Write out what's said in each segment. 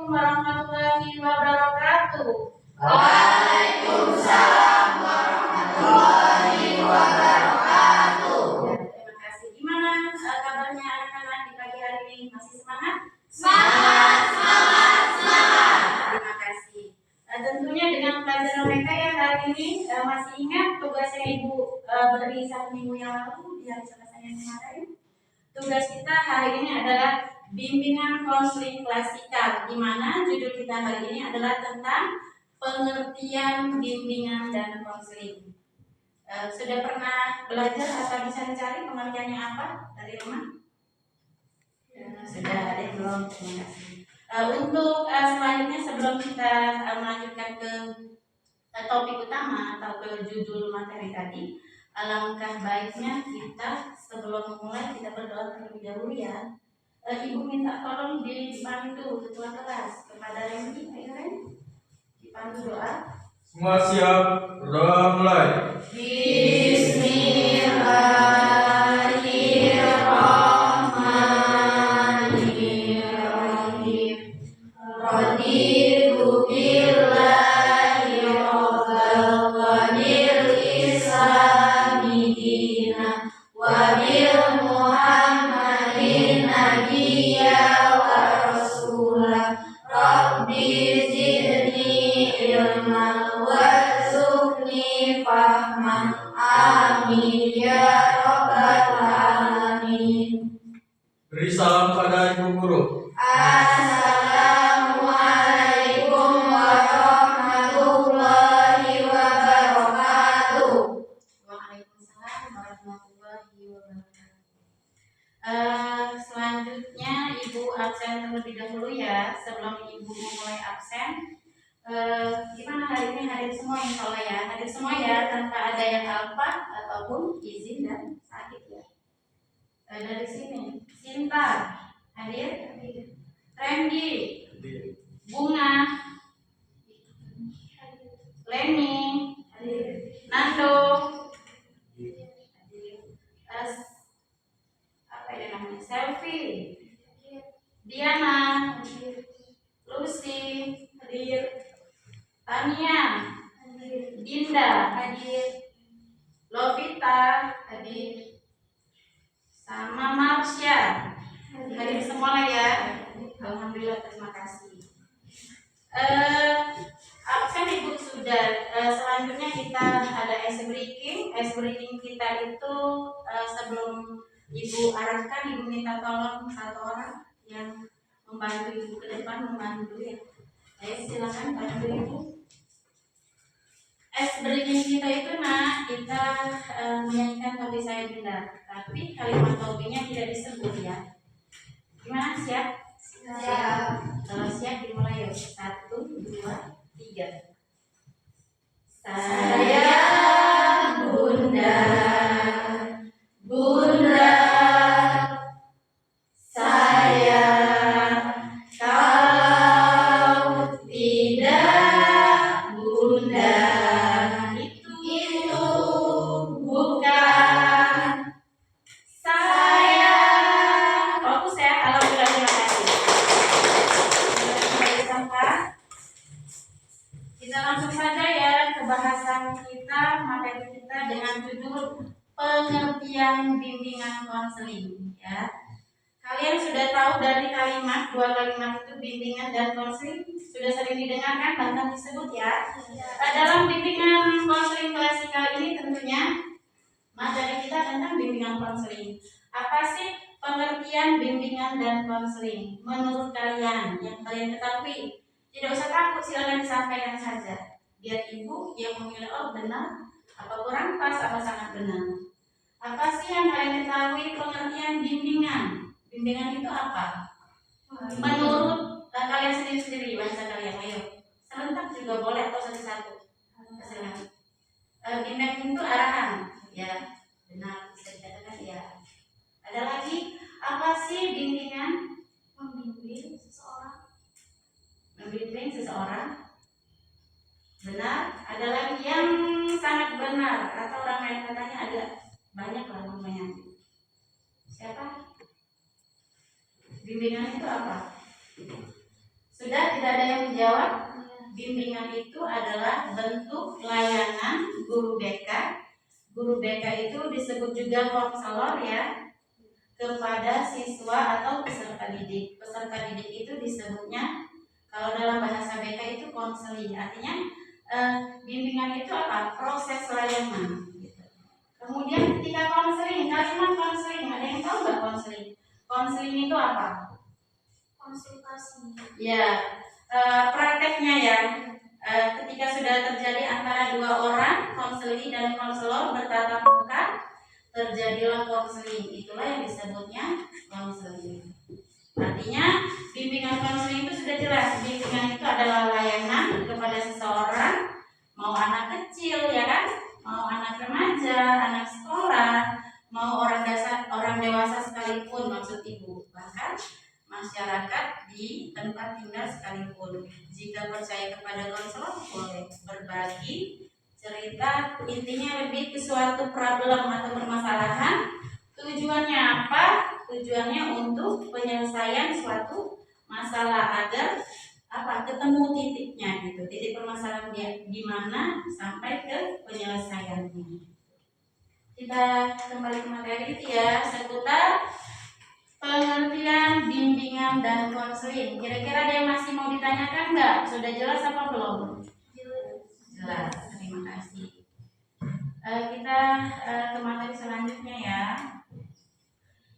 Assalamualaikum warahmatullahi wabarakatuh. Waalaikumsalam warahmatullahi wabarakatuh. Terima kasih. Gimana kabarnya anak-anak di pagi hari ini? Masih semangat? Semangat, semangat, semangat. Terima kasih. Tentunya dengan pelajaran mereka ya hari ini masih ingat tugasnya Ibu beri 1 minggu yang lalu di hari Selasa yang kemarin. Tugas kita hari ini adalah bimbingan konseling klasikal, di mana judul kita hari ini adalah tentang pengertian bimbingan dan konseling. Sudah pernah belajar atau bisa mencari pengertiannya apa dari rumah? Sudah ada yang belum? Terima kasih. Untuk selanjutnya sebelum kita melanjutkan ke topik utama atau ke judul materi tadi, alangkah baiknya kita sebelum memulai kita berdoa terlebih dahulu ya. Ibu minta tolong dipandu ketua kelas kepada Reni, ayo Ren, dipandu doa. Semua siap, berdoa mulai. Bismillahirrahmanirrahim. Raditu billahi rabbal wa bil islami dina wa bil muhammadin nabiyya wa rasulah. Rabbi zidni ilman warzuqni fahman. Amin ya rabbal alamin. Beri salam pada ibu guru. Assalamualaikum warahmatullahi wabarakatuh. Waalaikumsalam warahmatullahi wabarakatuh. Selanjutnya Ibu absen terlebih dahulu ya. Sebelum Ibu memulai absen, gimana hari ini? Hadir semua insya Allah ya. Hadir semua ya, tanpa ada yang alpa ataupun izin dan sakit ya. Dari sini Sinta hadir, Randy, Bunga, Leni, Nando, apa ya namanya, Selfie, Diana, Lucy hadir, Tania, Dinda hadir, Lovita hadir, sama Marsha hadir semua lah ya. Alhamdulillah, terima kasih. Absen Ibu sudah. Selanjutnya kita ada ice breaking. Ice breaking kita itu sebelum Ibu arahkan, Ibu minta tolong satu orang yang membantu Ibu ke depan, membantu ya. Ayo silakan bantu Ibu. Ice breaking kita itu kita menyanyikan Topi Saya Bunda, tapi kalimat topinya tidak disebut ya. Gimana, siap? Siap. Kalau siap dimulai yuk. 1, 2, 3. Saya Bunda, Bunda, saya kalau tidak Bunda itu bukan saya. Fokus ya. Alhamdulillah, terima kasih. Kita langsung saja ya ke bahasan kita, materi kita dengan judul pengertian bimbingan konseling ya. Kalian sudah tahu dari dua kalimat itu, bimbingan dan konseling, sudah sering didengarkan bahkan disebut ya. Dalam bimbingan konseling klasikal ini tentunya materi kita tentang bimbingan konseling. Apa sih pengertian bimbingan dan konseling menurut kalian yang kalian ketahui? Tidak usah takut, silakan disampaikan saja. Biar Ibu yang memilih, oh benar, apa kurang pas, apa sangat benar. Apa sih yang kalian ketahui pengertian bimbingan? Bimbingan itu apa? Menurut kalian sendiri-sendiri, bahasa kalian, ayo. Serentak juga boleh atau satu-satu. Bimbingan itu arahan, ya. Benar, bisa dikatakan ya. Ada lagi, apa sih bimbingan? Membimbing seseorang. Membimbing seseorang. Benar. Ada lagi yang sangat benar atau orang lain katanya ada banyak lah namanya. Siapa? Bimbingan itu apa? Sudah yang menjawab? Bimbingan itu adalah bentuk layanan guru BK. Guru BK itu disebut juga konselor ya, kepada siswa atau peserta didik. Peserta didik itu disebutnya kalau dalam bahasa BK itu konseling. Artinya bimbingan itu apa? Proses layanan. Gitu. Kemudian ketika konseling, kalimat konseling, ada yang tahu nggak konseling? Konseling itu apa? Konsultasi. Ya, prakteknya ya. Ketika sudah terjadi antara dua orang, konseling dan konselor bertatap muka, terjadilah konseling. Itulah yang disebutnya konseling. Artinya bimbingan konseling itu sudah jelas. Bimbingan itu adalah layanan kepada seseorang, mau anak kecil ya kan, mau anak remaja, anak sekolah, mau orang dewasa sekalipun, maksud ibu, bahkan masyarakat di tempat tinggal sekalipun. Jika percaya kepada konselor, boleh berbagi cerita, intinya lebih ke suatu problem atau permasalahan. Tujuannya apa? Tujuannya untuk penyelesaian suatu masalah agar apa? Ketemu titiknya gitu. Titik permasalahan dia di mana sampai ke penyelesaiannya. Kita kembali ke materi ya, seputar pengertian bimbingan dan konseling. Kira-kira ada yang masih mau ditanyakan nggak? Sudah jelas apa belum? Jelas. Terima kasih. Kita ke materi selanjutnya ya.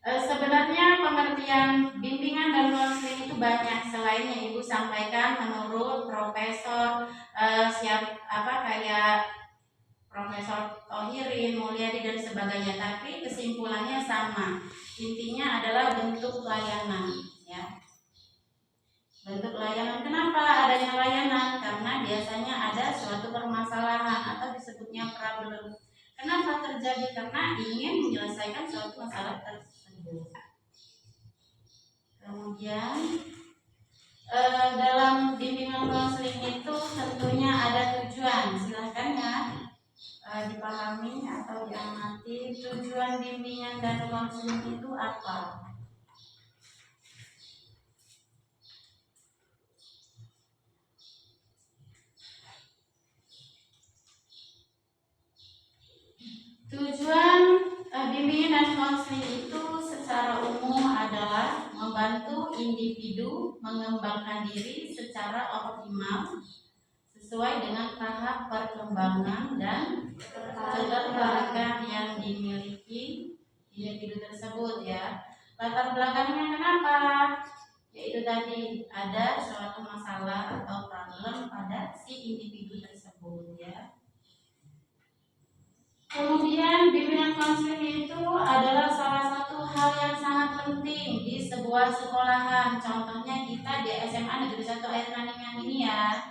Sebenarnya pengertian bimbingan dan konseling itu banyak selain yang ibu sampaikan menurut Profesor kayak Profesor Tohirin, Mulyadi dan sebagainya. Tapi kesimpulannya sama. Intinya adalah bentuk layanan, ya. Bentuk layanan. Kenapa adanya layanan? Karena biasanya ada suatu permasalahan atau disebutnya problem. Kenapa terjadi? Karena ingin menyelesaikan suatu masalah tersebut. Kemudian dalam bimbingan konseling itu tentunya ada tujuan. Silahkan ya dipahami atau diamati tujuan bimbingan dan konseling itu apa. Tujuan bimbingan dan konseling itu secara umum adalah membantu individu mengembangkan diri secara optimal sesuai dengan tahap perkembangan dan keterbatasan yang dimiliki individu tersebut ya. Latar belakangnya kenapa? Yaitu tadi ada suatu masalah atau problem pada si individu tersebut ya. Kemudian bimbingan konseling itu adalah salah satu hal yang sangat penting di sebuah sekolahan. Contohnya kita di SMA Negeri 1 Air Naningang ini ya.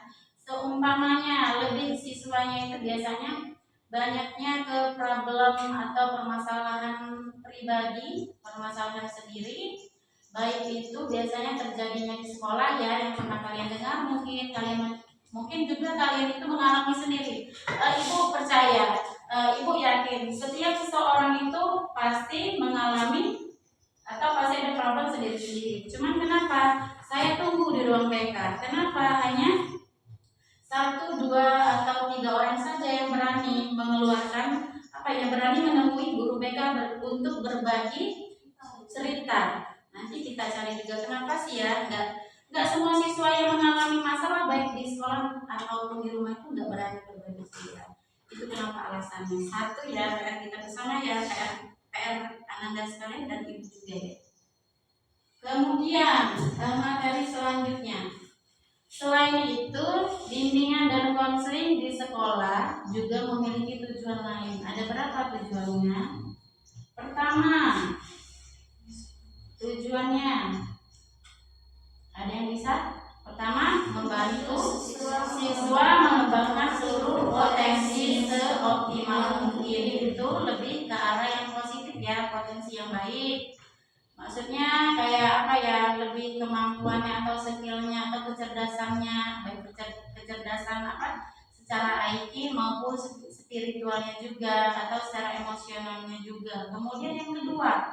Seumpamanya lebih siswanya itu biasanya banyaknya ke problem atau permasalahan pribadi, permasalahan sendiri. Baik itu biasanya terjadinya di sekolah ya, yang pernah kalian dengar, mungkin juga kalian itu mengalami sendiri. Ibu percaya, ibu yakin setiap seseorang itu pasti mengalami atau pasti ada problem sendiri-sendiri. Cuman kenapa saya tunggu di ruang BK? Kenapa hanya 1, 2 atau 3 orang saja yang berani mengeluarkan berani menemui guru BK untuk berbagi cerita. Nanti kita cari juga kenapa sih ya, nggak semua siswa yang mengalami masalah baik di sekolah ataupun di rumah itu nggak berani berbagi cerita. Itu kenapa alasannya? Satu ya, PR kita bersama ya, PR Ananda sekalian dan ibu juga ya. Kemudian materi selanjutnya. Selain itu, bimbingan dan konseling di sekolah juga memiliki tujuan lain. Ada berapa tujuannya? Pertama, tujuannya ada yang bisa? Pertama, membantu siswa mengembangkan seluruh potensi seoptimal mungkin. Itu lebih ke arah yang positif ya, potensi yang baik. Maksudnya kayak lebih kemampuannya atau skillnya atau kecerdasannya, baik kecerdasan secara IQ maupun spiritualnya juga atau secara emosionalnya juga. Kemudian yang kedua,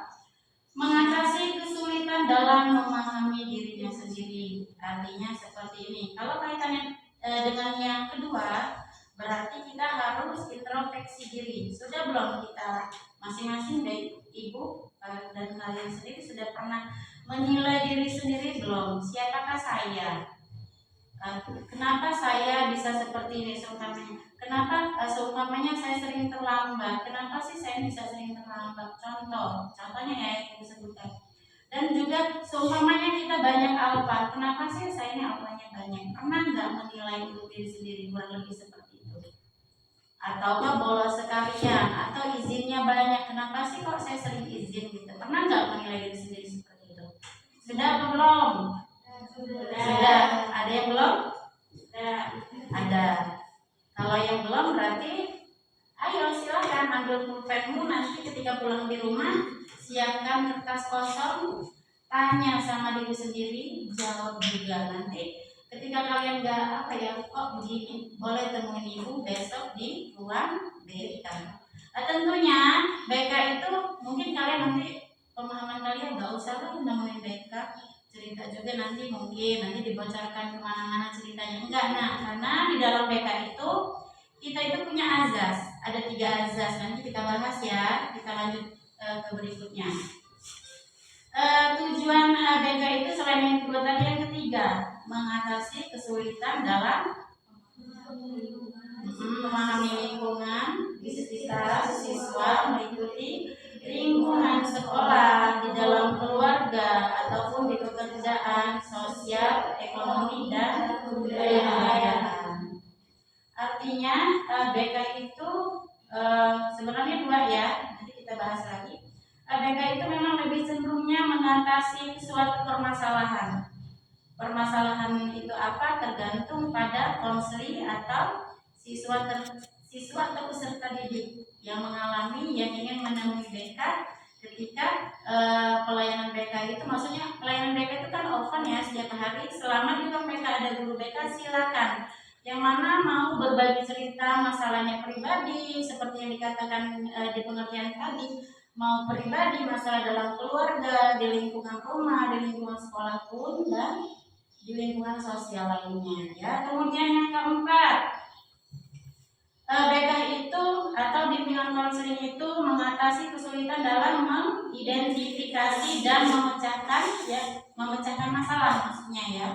mengatasi kesulitan dalam memahami dirinya sendiri. Artinya seperti ini. Kalau kaitannya dengan yang kedua, berarti kita harus introspeksi diri. Sudah belum kita masing-masing dari ibu dan kalian sendiri sudah pernah menilai diri sendiri belum? Siapakah saya? Kenapa saya bisa seperti ini seumpamanya? Kenapa seumpamanya saya sering terlambat? Kenapa sih saya bisa sering terlambat? Contohnya ya yang disebutkan. Dan juga seumpamanya kita banyak alfa, kenapa sih saya ini alfanya banyak? Pernah nggak menilai untuk diri sendiri kurang lebih seperti itu? Ataukah bolos sekalian? Atau izinnya banyak? Kenapa sih kok saya sering izin gitu? Pernah nggak menilai diri sendiri seperti itu? Sudah atau belum? Sudah. Ada yang belum? Ada. Kalau yang belum berarti ayo silakan ambil pulpenmu, nanti ketika pulang di rumah siapkan kertas kosong, tanya sama diri sendiri, jawab juga. Nanti ketika kalian kok begini, boleh temuin ibu besok di ruang BK. Tentunya BK itu mungkin kalian nanti pemahaman kalian nggak usah lah nemuin BK, cerita juga nanti dibocorkan kemana-mana ceritanya, enggak. Nah, karena di dalam BK itu kita itu punya azas, ada 3 azas, nanti kita bahas ya. Kita lanjut ke berikutnya. Tujuan BK itu selain yang kedua tadi, yang ketiga mengatasi kesulitan dalam memahami lingkungan di sekitar siswa, mengikuti lingkungan sekolah, di dalam keluarga, ataupun di pekerjaan, sosial, ekonomi, dan kebudayaan. Artinya BK itu sebenarnya 2 ya, nanti kita bahas lagi. BK itu memang lebih cenderungnya mengatasi suatu permasalahan. Permasalahan itu apa? Tergantung pada konseli atau siswa atau peserta didik yang mengalami, yang ingin menemui BK ketika pelayanan BK itu, maksudnya pelayanan BK itu kan open ya, setiap hari. Selama di ruang BK ada guru BK, silakan yang mana mau berbagi cerita masalahnya pribadi seperti yang dikatakan di pengertian tadi, mau pribadi, masalah dalam keluarga, di lingkungan rumah, di lingkungan sekolah pun, dan di lingkungan sosial lainnya ya. Kemudian yang keempat, BK itu atau bimbingan konseling itu mengatasi kesulitan dalam mengidentifikasi dan memecahkan masalah, maksudnya ya.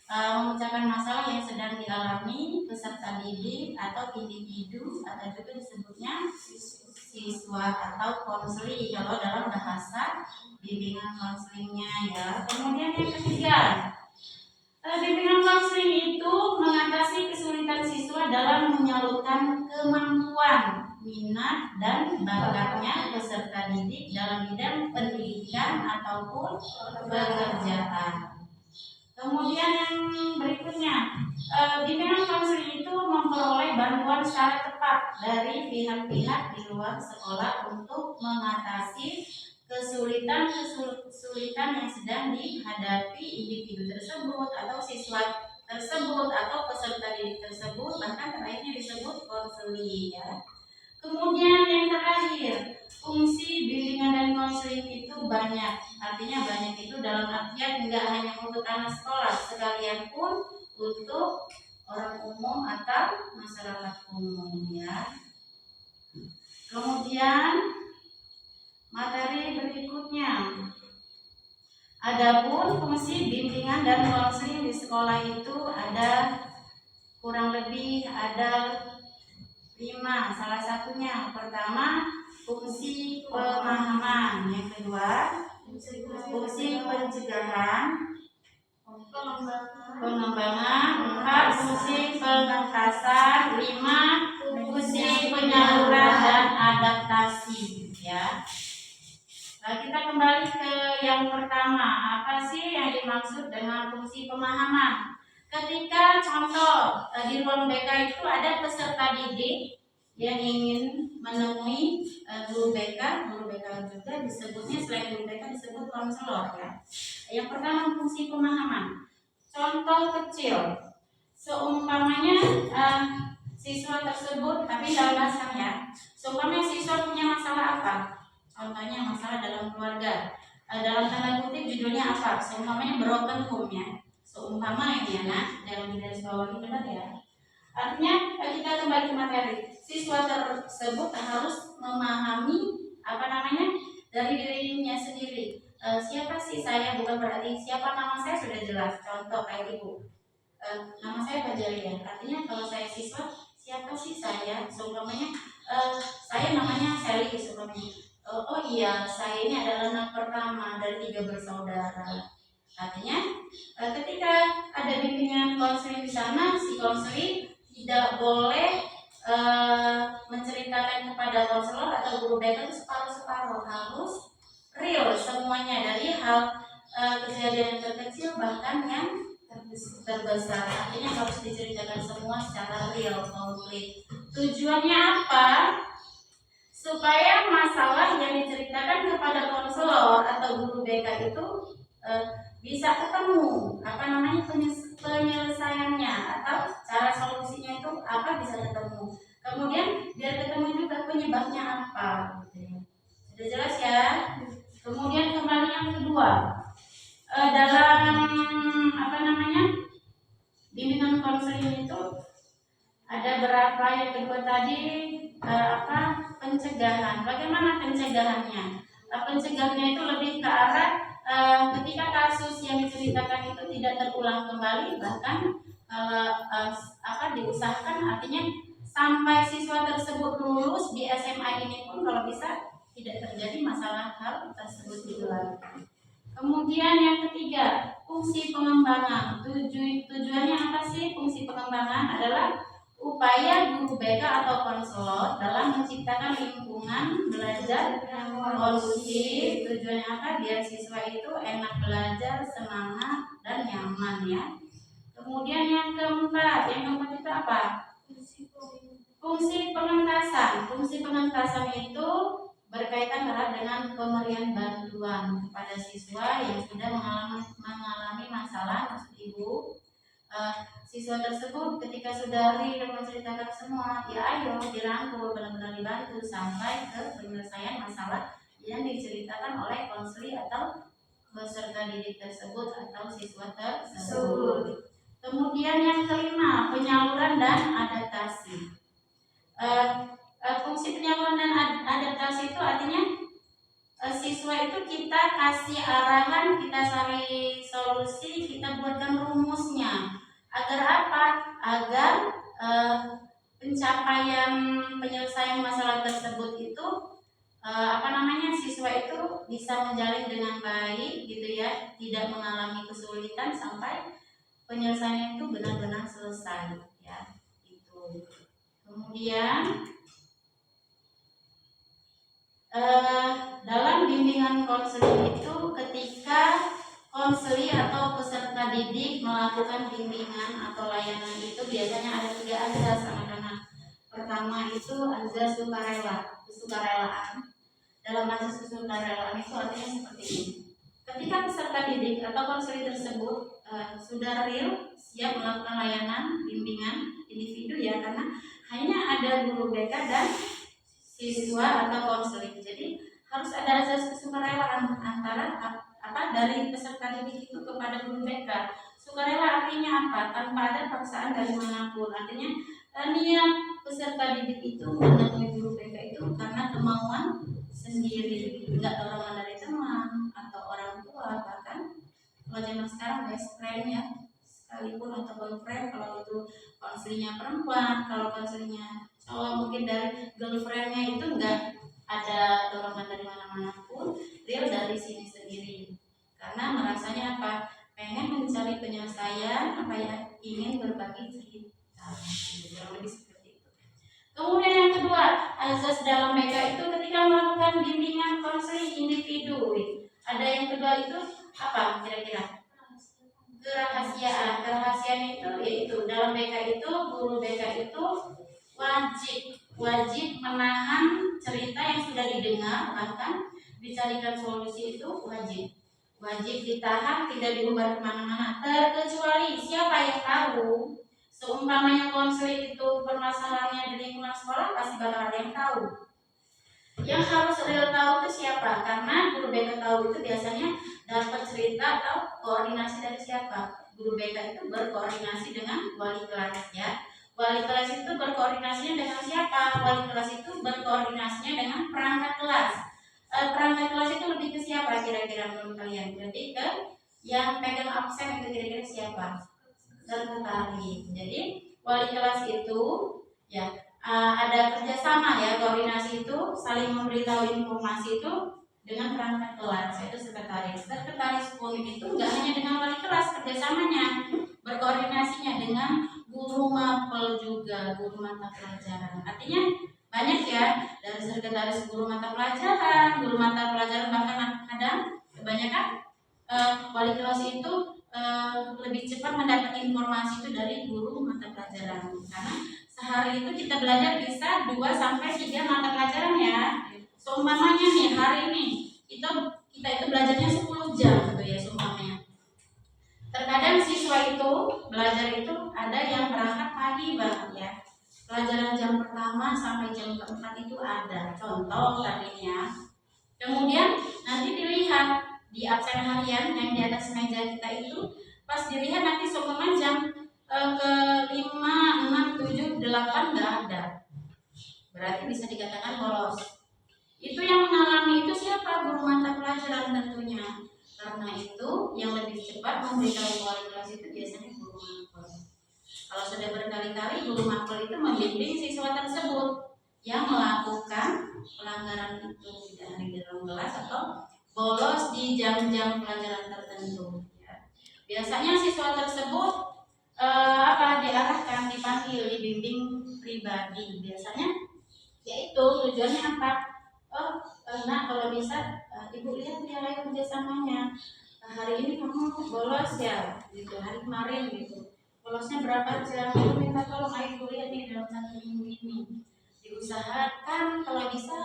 Memecahkan masalah yang sedang dialami peserta didik atau individu, atau juga disebutnya siswa atau konseli kalau dalam bahasa bimbingan konselingnya ya. Kemudian yang ketiga, bimbingan konseling itu mengatasi kesulitan siswa dalam menyalurkan kemampuan, minat, dan bakatnya peserta didik dalam bidang pendidikan ataupun pekerjaan. Kemudian yang berikutnya, bimbingan konseling itu memperoleh bantuan secara tepat dari pihak-pihak di luar sekolah untuk mengatasi kesulitan yang sedang dihadapi individu tersebut atau siswa tersebut atau peserta didik tersebut, bahkan terakhirnya disebut konseli ya. Kemudian yang terakhir, fungsi bimbingan dan konseling itu banyak. Artinya banyak itu dalam artian enggak hanya untuk anak sekolah, sekalian pun untuk orang umum atau masyarakat umum ya. Kemudian materi berikutnya, adapun fungsi bimbingan dan konseling di sekolah itu ada kurang lebih ada 5. Salah satunya pertama fungsi pemahaman, yang kedua fungsi pencegahan, pengembangan, 4 fungsi pengentasan, 5 fungsi penyaluran dan adaptasi ya. Nah, kita kembali ke yang pertama, apa sih yang dimaksud dengan fungsi pemahaman? Ketika contoh di ruang BK itu ada peserta didik yang ingin menemui guru BK juga disebutnya, selain guru BK disebut konselor ya. Yang pertama fungsi pemahaman. Contoh kecil, seumpamanya siswa tersebut, tapi dalam bahasa ya, seumpamanya siswa punya masalah apa? Contohnya masalah dalam keluarga. Dalam tanda kutip judulnya apa? Seumpamanya broken home ya. Seumpama ini ya, nah, jangan digaris bawahi, benar ya. Artinya kita kembali ke materi. Siswa tersebut harus memahami dari dirinya sendiri. Siapa sih saya, bukan berarti siapa nama saya sudah jelas. Contoh kayak ibu, nama saya Fajaria. Artinya kalau saya siswa, siapa sih saya? Seumpamanya saya namanya Sally seumpamanya. Oh iya, saya ini adalah anak pertama dari 3 bersaudara. Artinya ketika ada bimbingan konseling di sana, si konseling tidak boleh menceritakan kepada konselor atau guru BK itu separuh-separuh, harus real semuanya, dari hal kejadian terkecil bahkan yang terbesar. Artinya harus diceritakan semua secara real, komplit. Tujuannya apa? Supaya masalah yang diceritakan kepada konselor atau guru BK itu bisa ketemu penyelesaiannya atau cara solusinya itu apa, bisa ketemu. Kemudian biar ketemu juga penyebabnya apa, gitu ya. Sudah jelas ya. Kemudian kembali yang kedua, dalam bimbingan konseling itu ada berapa, yang kedua tadi pencegahan. Bagaimana pencegahannya? Pencegahannya itu lebih ke arah ketika kasus yang diceritakan itu tidak terulang kembali, bahkan diusahakan, artinya sampai siswa tersebut lulus di SMA ini pun kalau bisa tidak terjadi masalah hal tersebut diulang. Kemudian yang ketiga, fungsi pengembangan. Tujuannya apa sih? Fungsi pengembangan adalah upaya guru BK atau konselor dalam menciptakan lingkungan belajar yang kondusif. Tujuannya apa? Biar siswa itu enak belajar, semangat, dan nyaman ya. Kemudian yang keempat itu apa? Fungsi pengentasan. Fungsi pengentasan itu berkaitan erat dengan pemberian bantuan kepada siswa yang sudah mengalami masalah. Maksud ibu, siswa tersebut ketika sudah menceritakan semua, ya ayo dirangkul, benar-benar dibantu sampai ke penyelesaian masalah yang diceritakan oleh konseli atau peserta didik tersebut atau siswa tersebut. Kemudian yang kelima, penyaluran dan adaptasi. Fungsi penyaluran dan adaptasi itu artinya siswa itu kita kasih arahan, kita cari solusi, kita buatkan rumusnya. Agar apa? Agar pencapaian penyelesaian masalah tersebut itu siswa itu bisa menjalin dengan baik gitu ya, tidak mengalami kesulitan sampai penyelesaiannya itu benar-benar selesai ya, itu. Kemudian dalam bimbingan konseling itu ketika konseli atau peserta didik melakukan bimbingan atau layanan itu biasanya ada 3 azas anak-anak. Pertama itu azas kesukarelaan. Dalam azas kesukarelaan itu artinya seperti ini. Ketika peserta didik atau konseli tersebut sudah real siap melakukan layanan bimbingan individu ya, karena hanya ada guru BK dan siswa atau konseling. Jadi harus ada azas kesukarelaan antara dari peserta didik itu kepada guru BK. Sukarela artinya apa? Tanpa ada paksaan dari manapun. Artinya niat peserta didik itu menemui guru BK itu karena kemauan sendiri, enggak dorongan dari teman atau orang tua. Bahkan kalau zaman sekarang best friend ya, sekalipun atau boyfriend, kalau itu konselingnya perempuan, kalau konselingnya cowok mungkin dari girlfriendnya itu enggak ada dorongan dari mana-mana pun, real dari sini sendiri. Karena merasanya apa? Pengen mencari penyelesaian, ingin berbagi cerita. Kurang lebih seperti itu. Kemudian yang kedua, azas dalam BK itu ketika melakukan bimbingan konseling individu. Ada yang kedua itu apa kira-kira? Kerahasiaan. Kerahasiaan itu yaitu dalam BK itu guru BK itu wajib menahan cerita yang sudah didengar, bahkan dicarikan solusi itu wajib ditahan, tidak diumbar kemana-mana, terkecuali siapa yang tahu. Seumpamanya konseling itu permasalahannya di lingkungan sekolah, pasti bakal ada yang tahu. Yang harus real tahu itu siapa? Karena guru BK tahu itu biasanya dapat cerita atau koordinasi dari siapa? guru BK itu berkoordinasi dengan wali kelas ya. Wali kelas itu berkoordinasinya dengan siapa? Wali kelas itu berkoordinasinya dengan perangkat kelas. Perangkat kelas itu lebih ke siapa kira-kira menurut kalian? Lebih ke yang pegang absen itu kira-kira siapa? Sekretaris. Jadi wali kelas itu ya ada kerjasama ya, koordinasi itu saling memberitahu informasi itu dengan perangkat kelas, yaitu sekretaris. Sekretaris pun itu nggak hanya dengan wali kelas kerjasamanya, berkoordinasinya dengan guru mapel juga, guru mata pelajaran. Artinya banyak ya, dari sekretaris guru mata pelajaran bahkan kadang kebanyakan wali kelas itu lebih cepat mendapat informasi itu dari guru mata pelajaran, karena sehari itu kita belajar bisa 2 sampai 3 mata pelajaran ya. Seumpamanya nih hari ini kita itu belajarnya 10 jam gitu ya seumpamanya. Terkadang siswa itu belajar itu ada yang berangkat pagi banget ya. Pelajaran jam pertama sampai jam keempat itu ada contoh tadinya. Kemudian nanti dilihat di absen harian yang di atas meja kita itu, pas dilihat nanti seumpamanya jam ke 5, 6, 7, 8 nggak ada. Berarti bisa dikatakan bolos. Itu yang mengalami itu siapa? Guru mata pelajaran tentunya. Karena itu yang lebih cepat memberitahu wali kelas itu biasanya guru mapel. Kalau sudah berkali-kali guru mapel itu membimbing siswa tersebut yang melakukan pelanggaran itu tidak hadir di dalam kelas atau bolos di jam-jam pelajaran tertentu. Ya. Biasanya siswa tersebut diarahkan, dipanggil, dibimbing pribadi. Biasanya yaitu tujuannya apa? Nah kalau bisa ibu lihat nilai kerjasamanya. Hari ini kamu bolos ya, gitu. Hari kemarin gitu. Bolosnya berapa jam? Ibu minta tolong ibu lihat nih dalam 1 minggu ini. Diusahakan kalau bisa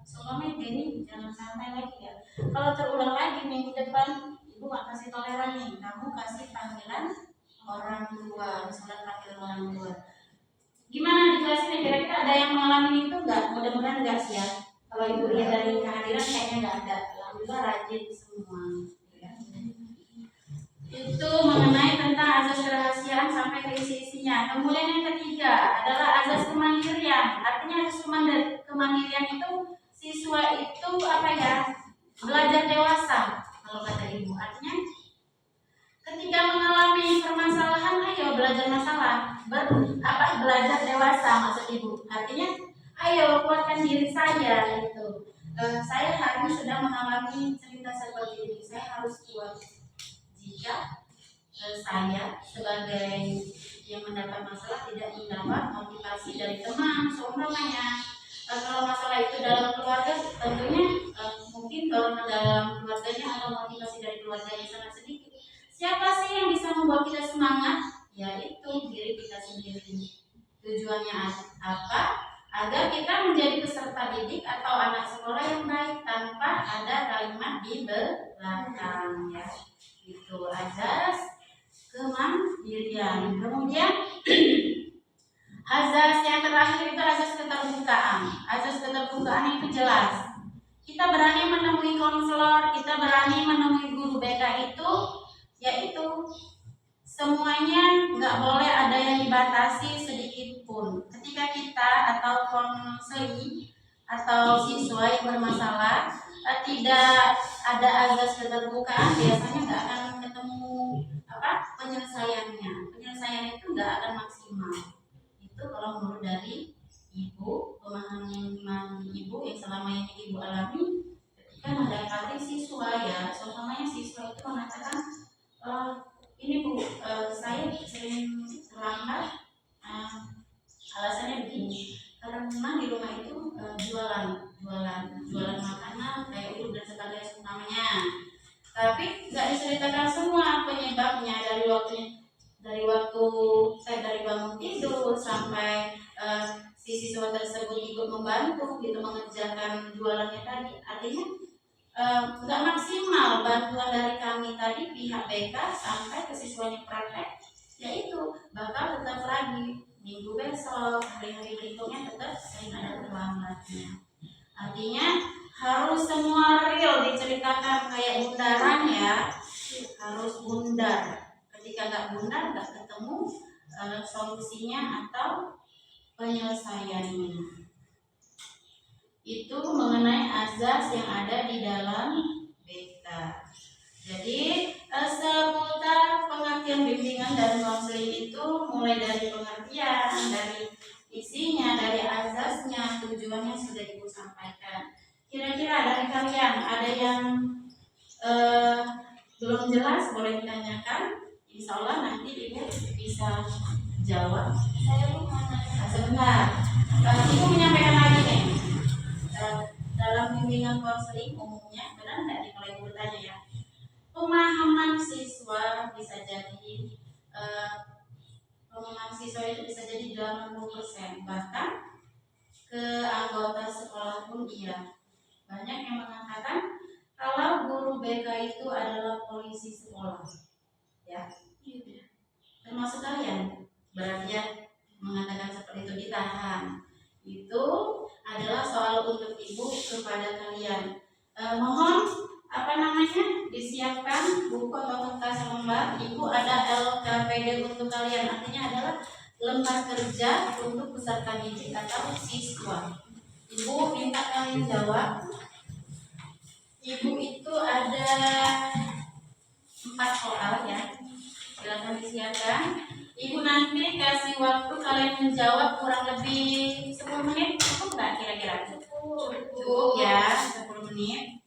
seumpamanya gini, jangan sampai lagi ya. Kalau terulang lagi minggu depan, ibu gak kasih toleran nih. Kamu kasih panggilan orang tua, misalnya panggilan orang tua. Gimana di kelas ini? Kira-kira ada yang mengalami itu enggak? Mudah-mudahan enggak sih ya. Kalau ibu lihat dari kehadiran kayaknya enggak ada. Alhamdulillah rajin semua. Ya. Itu mengenai tentang azas kerahasiaan sampai ke isi-isinya. Kemudian yang ketiga adalah azas kemandirian. Artinya azas kemandirian itu siswa itu apa ya? Belajar dewasa kalau kata ibu. Artinya ketika mengalami permasalahan, ayo belajar masalah, belajar dewasa maksud ibu. Artinya, ayo kuatkan diri saya gitu. Saya hari ini sudah mengalami cerita seperti ini. Saya harus kuat. Jika saya sebagai yang mendapat masalah tidak mendapat motivasi dari teman, seumpamanya kalau masalah itu dalam keluarga, tentunya mungkin kalau dalam keluarganya atau motivasi dari keluarganya sangat sedikit. Siapa sih yang bisa membuat kita semangat? Yaitu diri kita sendiri. Tujuannya apa? Agar kita menjadi peserta didik atau anak sekolah yang baik tanpa ada kalimat di belakang ya. Itu azas kemandirian. Kemudian azas yang terakhir itu azas keterbukaan. Azas keterbukaan itu jelas. Kita berani menemui konselor, kita berani menemui guru BK itu, yaitu semuanya nggak boleh ada yang dibatasi sedikit pun. Ketika kita atau konseling atau siswa yang bermasalah tidak ada azas keterbukaan, biasanya nggak akan ketemu penyelesaiannya. Penyelesaian itu nggak akan maksimal. Itu kalau menurut dari ibu, pemahaman ibu yang selama ini ibu alami ketika mendapati siswa ya, seumpamanya siswa itu mengatakan ini bu, saya sering terlambat. Alasannya begini, karena di rumah itu jualan makanan kayak uduk dan sebagainya namanya. Tapi nggak diceritakan semua penyebabnya dari waktu saya dari bangun tidur sampai si siswa tersebut ikut membantu gitu mengerjakan jualannya tadi. Artinya nggak maksimal bantuan dari kami tadi pihak BK sampai ke siswanya praktek, yaitu bakal tetap lagi minggu besok, hari-hari berikutnya tetap sering ada terlambatnya. Artinya harus semua real diceritakan kayak bundaran ya, harus bundar. ketemu solusinya atau penyelesaiannya. Itu mengenai azas yang ada di dalam BK. Jadi seputar pengertian bimbingan dan konseling itu mulai dari pengertian, dari isinya, dari azasnya, tujuannya sudah Ibu sampaikan. Kira-kira dari kalian ada yang belum jelas boleh ditanyakan. Insya Allah nanti Ibu bisa jawab. Saya mau nanya. Sebentar, Ibu menyampaikan lagi nih. Dalam bimbingan konseling umumnya, benar nggak dimulai bertanya ya? Pemahaman siswa bisa jadi pemahaman siswa itu bisa jadi 80%, bahkan ke anggota sekolah pun iya. Banyak yang mengatakan kalau guru BK itu adalah polisi sekolah, ya, termasuk kalian. Berarti ya mengatakan seperti itu, ditahan. Itu adalah soal untuk Ibu kepada kalian. Mohon disiapkan buku atau kertas lembar. Ibu ada LKPD untuk kalian, artinya adalah lembar kerja untuk peserta didik atau siswa. Ibu minta kalian jawab. Ibu itu ada 4 soal ya, silakan disiapkan. Ibu nanti kasih waktu kalian menjawab kurang lebih 10 menit, cukup nggak kira-kira? Cukup ya, 10 menit.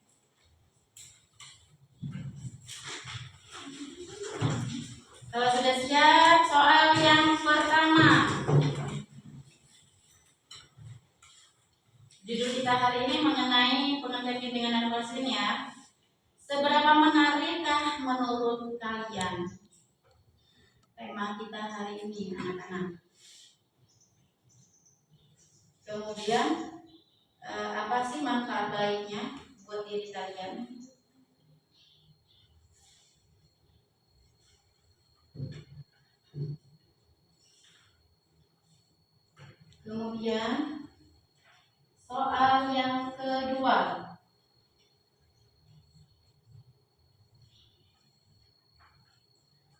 Kalau sudah siap, soal yang pertama. Judul kita hari ini mengenai pengertian bimbingan dan konseling ya. Seberapa menarikkah menurut kalian tema kita hari ini, anak-anak? Kemudian apa sih manfaat baiknya buat diri kalian? Kemudian soal yang kedua,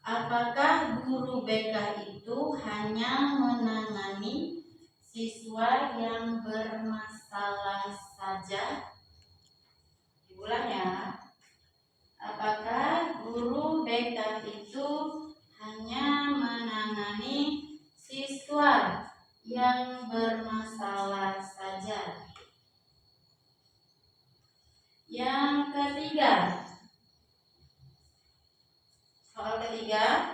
apakah guru BK itu hanya menangani siswa yang bermasalah saja? Diulang ya. Apakah guru BK itu hanya menangani siswa yang bermasalah saja? Yang ketiga, soal ketiga,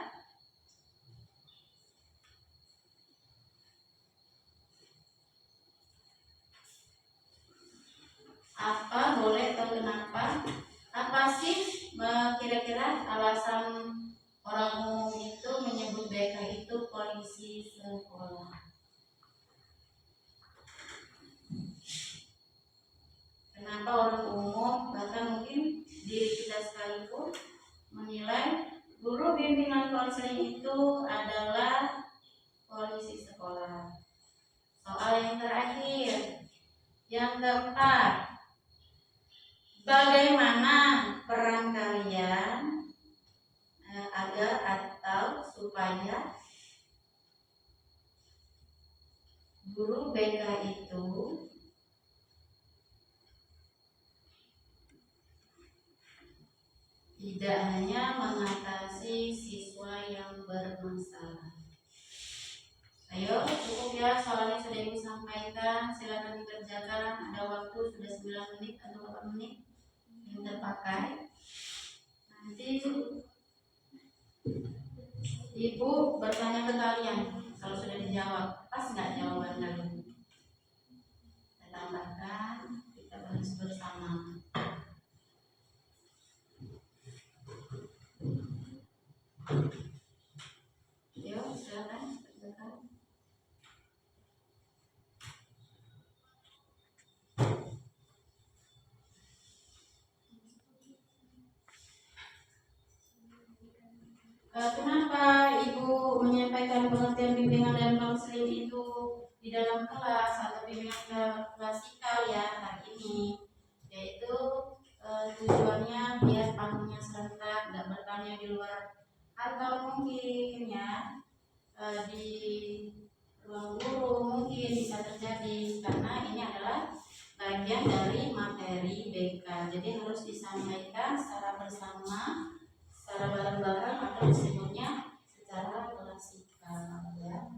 apa boleh atau kenapa? Apa sih kira-kira alasan orang umum itu menyebut BK itu polisi sekolah? Kenapa orang umum, bahkan mungkin diri kita sekalipun, menilai guru bimbingan konseling itu adalah polisi sekolah? Soal yang terakhir, yang keempat, bagaimana peran kalian agar atau supaya guru BK itu tidak hanya mengatasi siswa yang bermasalah? Ayo, cukup ya, soalnya sudah Ibu sampaikan, silakan dikerjakan. Ada waktu sudah 9 menit atau 8 menit yang terpakai. Nanti Ibu bertanya ke kalian, kalau sudah dijawab, pas nggak jawaban kalian? Kita tambahkan, kita bahas bersama. Ayo, silakan kerjakan. Kenapa Ibu menyampaikan pengertian bimbingan dan konseling itu di dalam kelas atau bimbingan klasikal ya hari ini? Yaitu tujuannya biar pahamnya serentak, nggak bertanya di luar kantor mungkin ya. di ruang guru mungkin bisa terjadi, karena ini adalah bagian dari materi BK. Jadi harus disampaikan secara bersama, secara bareng-bareng, atau disebutnya secara klasikal ya.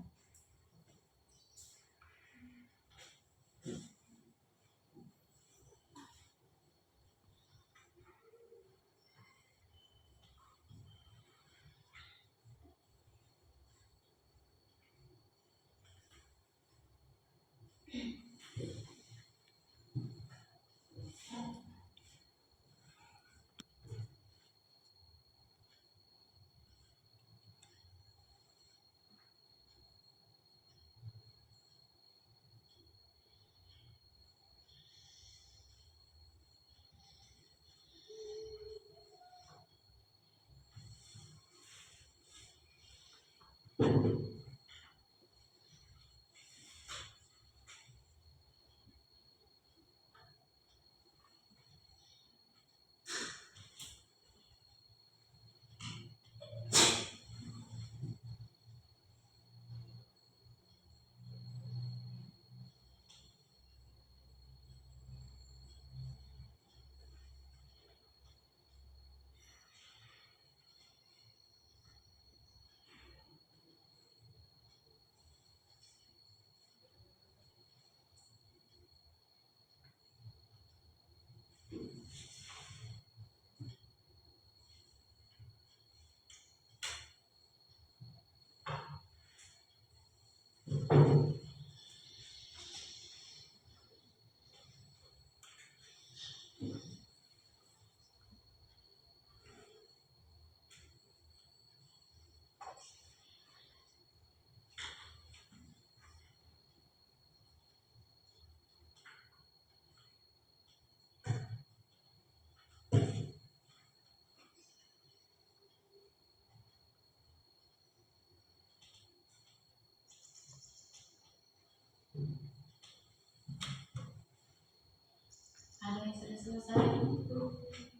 Ada yang sudah selesai?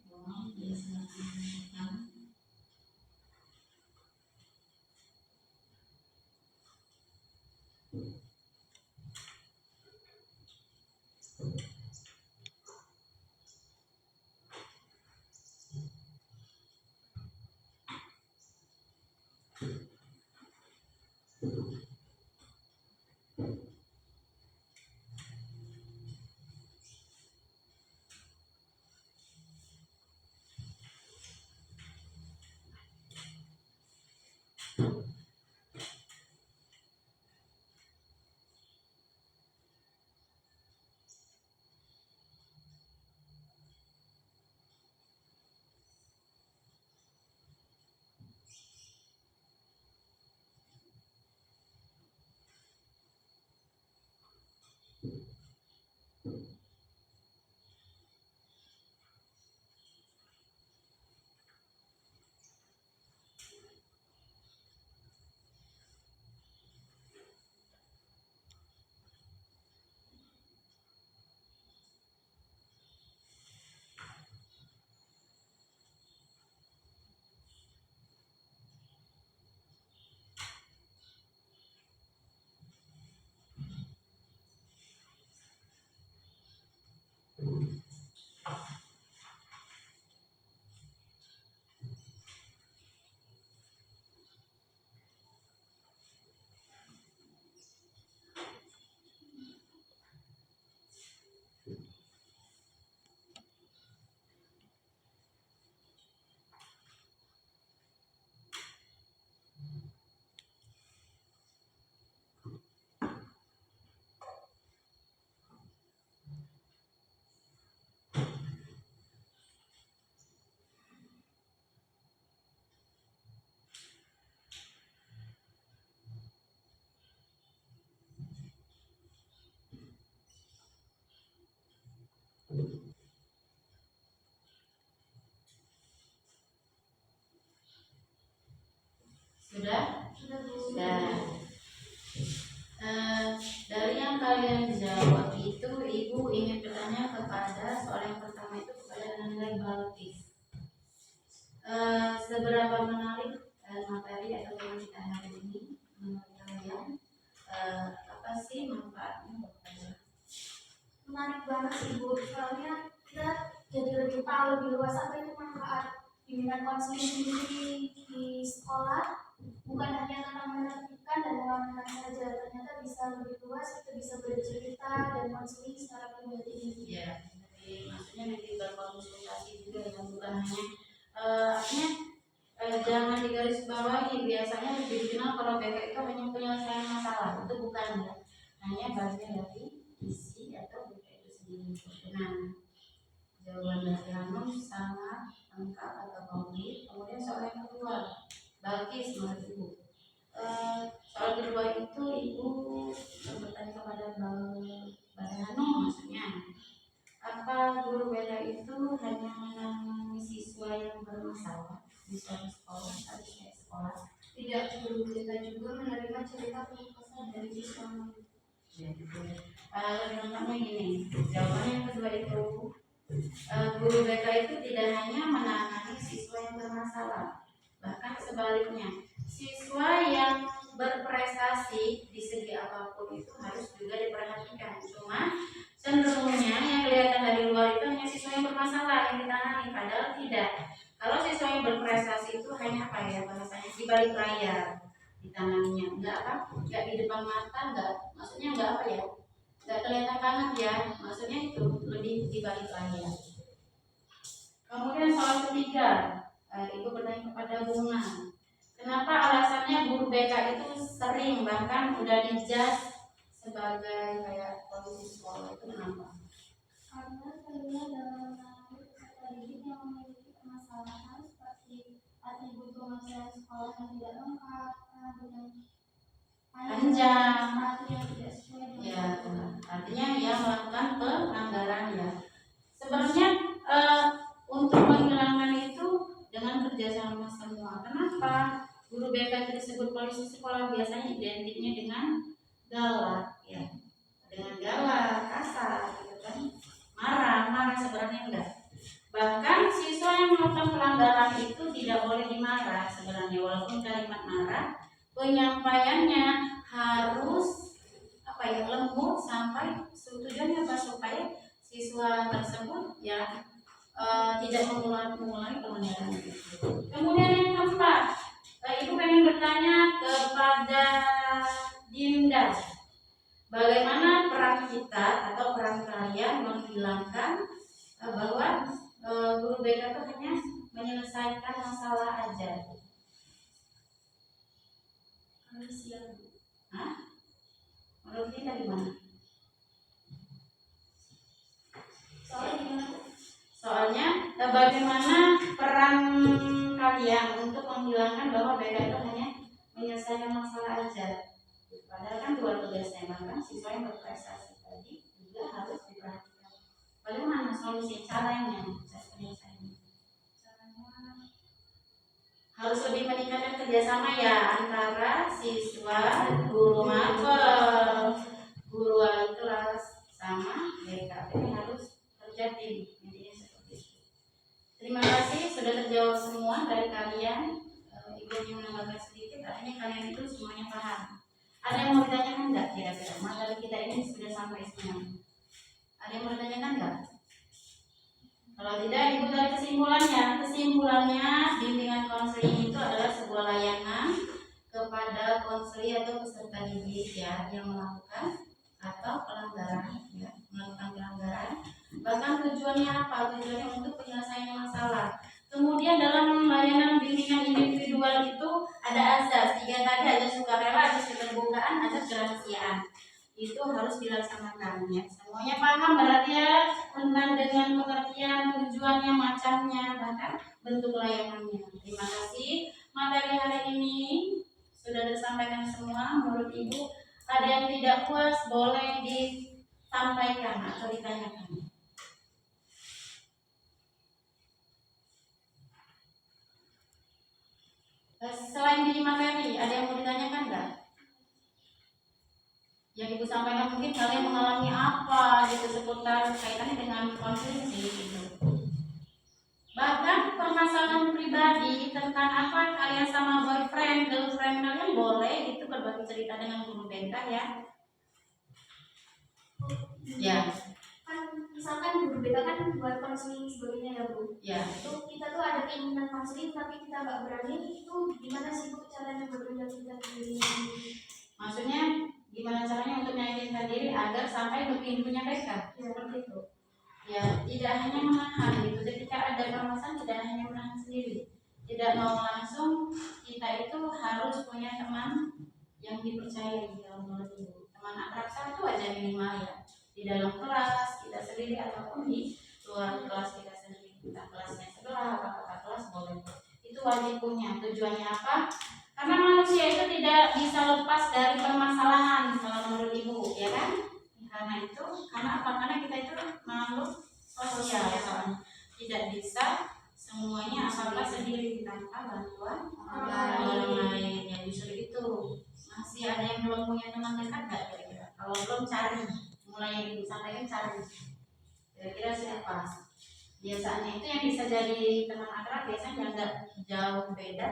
Boleh, ya, silakan. Sudah? Sudah. Dari yang kalian jawab itu, Ibu ingin bertanya kepada soal yang pertama itu kepada Nanda Balkis. Seberapa menarik materi atau tema kita hari ini menurut banget sih Bu, soalnya kita jadi lebih tahu lebih luas apa itu manfaat bimbingan konseling di sekolah, bukan hanya tentang menertibkan dan mengamankan saja, ternyata bisa lebih luas, kita bisa bercerita dan konseling secara pribadi. Ya, jadi maksudnya nanti berkonsultasi juga ya, bukan hanya artinya jangan digarisbawahi, biasanya lebih dikenal kalau BK itu hanya penyelesaian masalah, itu bukan ya, hanya bagian dari isi atau BK itu sendiri. Nah, jawaban dari Hanum sangat lengkap atau komplit. Kemudian soal yang kedua, Balkis menurut Ibu. Soal kedua itu Ibu bertanya kepada Bang Hanum, maksudnya apa guru BK itu hanya menangani siswa yang bermasalah di suatu sekolah atau di sekolah? Tidak, guru kita juga menerima cerita keluh kesah dari siswa. Ya, gitu. Lebih lengkapnya gini, jawabannya yang kedua itu guru BK itu tidak hanya menangani siswa yang bermasalah, bahkan sebaliknya siswa yang berprestasi di segi apapun itu harus juga diperhatikan. Cuma cenderungnya yang kelihatan dari luar itu hanya siswa yang bermasalah yang ditangani, padahal tidak. Kalau siswa yang berprestasi itu hanya apa ya bahasanya, di balik layar ditanganinya, enggak apa, enggak di depan mata, enggak, maksudnya enggak apa ya, enggak kelihatan banget ya, maksudnya itu lebih di balik layar. Kemudian soal ketiga, Ibu bertanya kepada Bunga, kenapa alasannya guru BK itu sering bahkan udah dijudge sebagai kayak polisi sekolah, itu kenapa? Karena terlihat dalam menangani peserta didik yang memiliki permasalahan seperti atribut penguasaan sekolah yang tidak lengkap, dengan panjang, sepatu yang tidak sesuai dengan ya, artinya dia melakukan pelanggaran ya. Sebenarnya untuk menghilangkan itu dengan kerjasama semua. Kenapa guru BK itu disebut polisi sekolah? Biasanya identiknya dengan galak, ya, dengan galak, kasar, gitu kan, marah sebenarnya enggak. Bahkan siswa yang melakukan pelanggaran itu tidak boleh dimarah sebenarnya, walaupun kalimat marah penyampaiannya harus apa ya, lembut sampai tujuannya apa, supaya siswa tersebut ya tidak mengulangi pelanggaran itu. Kemudian yang keempat, Ibu pengen bertanya kepada Dinda, bagaimana peran kita atau peran kalian menghilangkan bahwa guru BK itu hanya menyelesaikan masalah aja? kami siap. Hah? Menurut kita gimana? Soalnya gimana? Soalnya bagaimana peran kalian untuk menghilangkan bahwa BK itu hanya menyelesaikan masalah aja? Padahal kan dua tugasnya, bahkan siswa yang berprestasi tadi juga harus diperhatikan. Bagaimana solusi caranya? Caranya Harus lebih meningkatkan kerjasama ya antara siswa, guru mapel, guru wali kelas sama BK. Ini harus kerja tim, intinya seperti itu. Terima kasih sudah terjawab semua dari kalian. Ibu yang menambahkan sedikit, artinya kalian itu semuanya paham. Ada yang mau ditanyakan enggak kira-kira? Materi kita ini sudah sampai semua. Ada yang mau ditanyakan enggak? Kalau tidak, Ibu dari kesimpulannya bimbingan konseling itu adalah sebuah layanan kepada konseli atau peserta didik ya yang melakukan atau pelanggaran ya, melakukan pelanggaran. Bahkan tujuannya apa? Tujuannya untuk penyelesaian masalah. Kemudian dalam layanan bimbingan individual itu ada azas, 3 tadi, ada sukarela, ada keterbukaan, ada kerahasiaan. Itu harus dilaksanakan ya. Semuanya paham berarti ya tentang dengan pengertian, tujuannya, macamnya, bahkan bentuk layanannya. Terima kasih. Materi hari ini sudah disampaikan semua. Menurut Ibu ada yang tidak puas boleh disampaikan atau ditanyakan. Selain di materi, ada yang mau ditanyakan nggak? Yang Ibu sampaikan mungkin kalian mengalami apa gitu seputar kaitannya dengan konseling gitu. Bahkan permasalahan pribadi tentang apa kalian sama boyfriend, girlfriend kalian boleh gitu berbagi cerita dengan guru BK ya. Ya. kan misalkan guru BK kan buat konseling sebagainya ya Bu. Ya, Itu kita tuh ada keinginan konseling tapi kita nggak berani, itu gimana sih Bu caranya buat menjaga diri? maksudnya gimana caranya untuk meyakinkan diri agar sampai ke pintunya BK seperti itu. Ya, tidak hanya menahan gitu. Ketika ada permasalahan tidak hanya menahan sendiri. Tidak mau langsung, kita itu harus punya teman yang dipercaya di dalam kelas itu. Teman akrab satu aja minimal ya. Di dalam kelas kita sendiri ataupun di luar kelas kita sendiri. Kita kelasnya sebelah, kakak kelas boleh. Itu wajib punya. Tujuannya apa? Karena manusia itu tidak bisa lepas dari permasalahan kalau menurut ibu, ya kan? Karena itu, karena apa? Karena kita itu makhluk sosial, soalnya tidak bisa semuanya apa-apa sendiri tanpa bantuan orang lain. Ya justru itu masih ada yang belum punya teman dekat nggak kira-kira? Kalau belum cari, mulai yang ibu sampaikan cari. Kira-kira siapa? Biasanya itu yang bisa jadi teman akrab biasanya nggak jauh beda,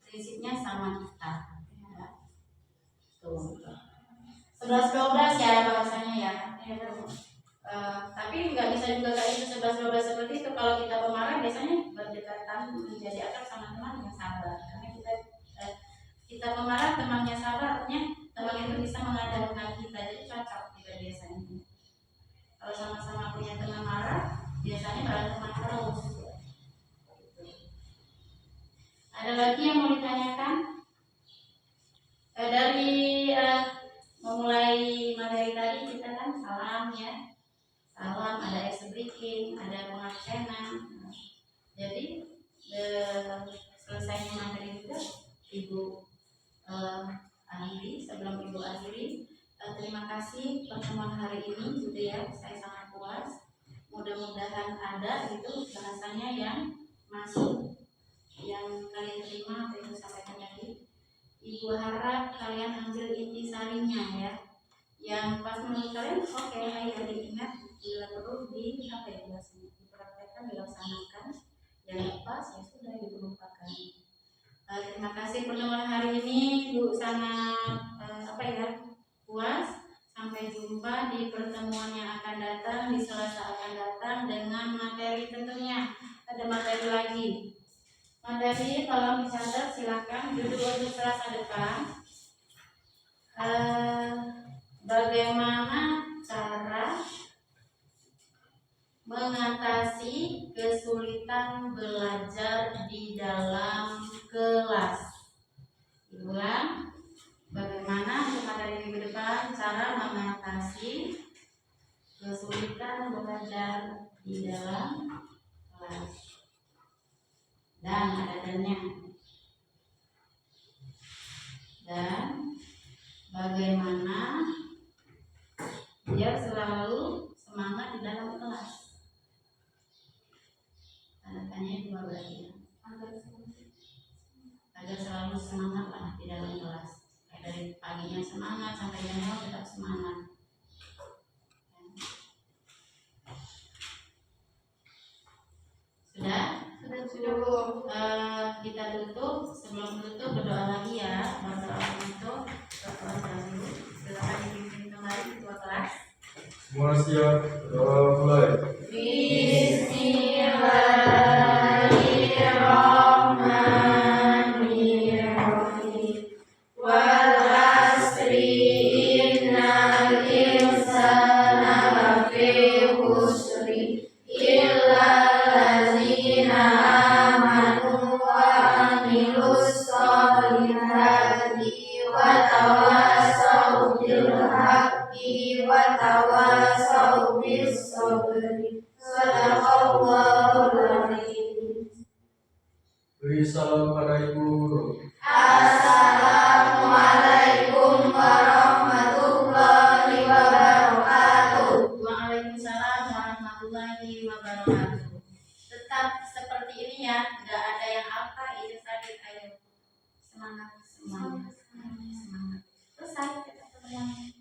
prinsipnya sama kita. Ya. Tuh. 11-12 ya bahasanya ya. Tapi nggak bisa juga kayak itu 11-12 seperti itu. Kalau kita pemarah biasanya berdekatan menjadi akrab sama teman yang sabar. Karena kita pemarah temannya sabar, artinya teman itu bisa mengadarkan kita, jadi cocok kita biasanya. Kalau sama-sama punya teman marah, biasanya berantem terus. Ada lagi yang mau ditanyakan? Dari memulai materi tadi kita kan salam ya, salam, ada ice breaking, ada pengabsenan. Jadi selesainya materi juga ibu akhiri. Sebelum ibu akhiri, terima kasih pertemuan hari ini gitu ya, saya sangat puas. Mudah-mudahan ada itu bahasanya yang masuk, yang kalian terima apa yang disampaikan tadi. Ibu harap kalian ambil intisarinya ya. Yang pas menurut kalian oke, ayo diingat, bila perlu apa ya biasanya dipraktekkan, dilaksanakan. Yang pas ya sudah dilupakan. Terima kasih pertemuan hari ini, Bu, sangat puas. Sampai jumpa di pertemuan yang akan datang, di Selasa akan datang dengan materi tentunya. Ada materi lagi. Materi tolong dicatat, silakan. Judul untuk Selasa depan. Bagaimana cara mengatasi kesulitan belajar di dalam kelas. Diulang, bagaimana untuk materi minggu depan cara mengatasi kesulitan belajar di dalam kelas. Dan ada dannya. Dan bagaimana biar selalu semangat di dalam kelas. Tanya dua berarti ya. Agar selalu semangat lah di dalam kelas. Kayak dari paginya semangat sampai jam malam tetap semangat. Sudah. Kita tutup. Sebelum tutup berdoa lagi ya. Berdoa untuk berdoa dulu. Silakan dipimpin kembali ketua kelas. Semua siap, doa mulai. Bismillahirrahmanirrahim. Wal asri innal insana lafi khusri illa allazina amanu wa amilus solihati wa tawasaw bil haqqi wa tawasaw bis sabri. Sadaqallahul azim. Beri salam pada ibu guru. Assalamualaikum warahmatullahi wabarakatuh. Waalaikumsalam warahmatullahi wabarakatuh. Tetap seperti ini ya, nggak ada yang apa ini sakit, ayo semangat. Selesai kita pertemuan.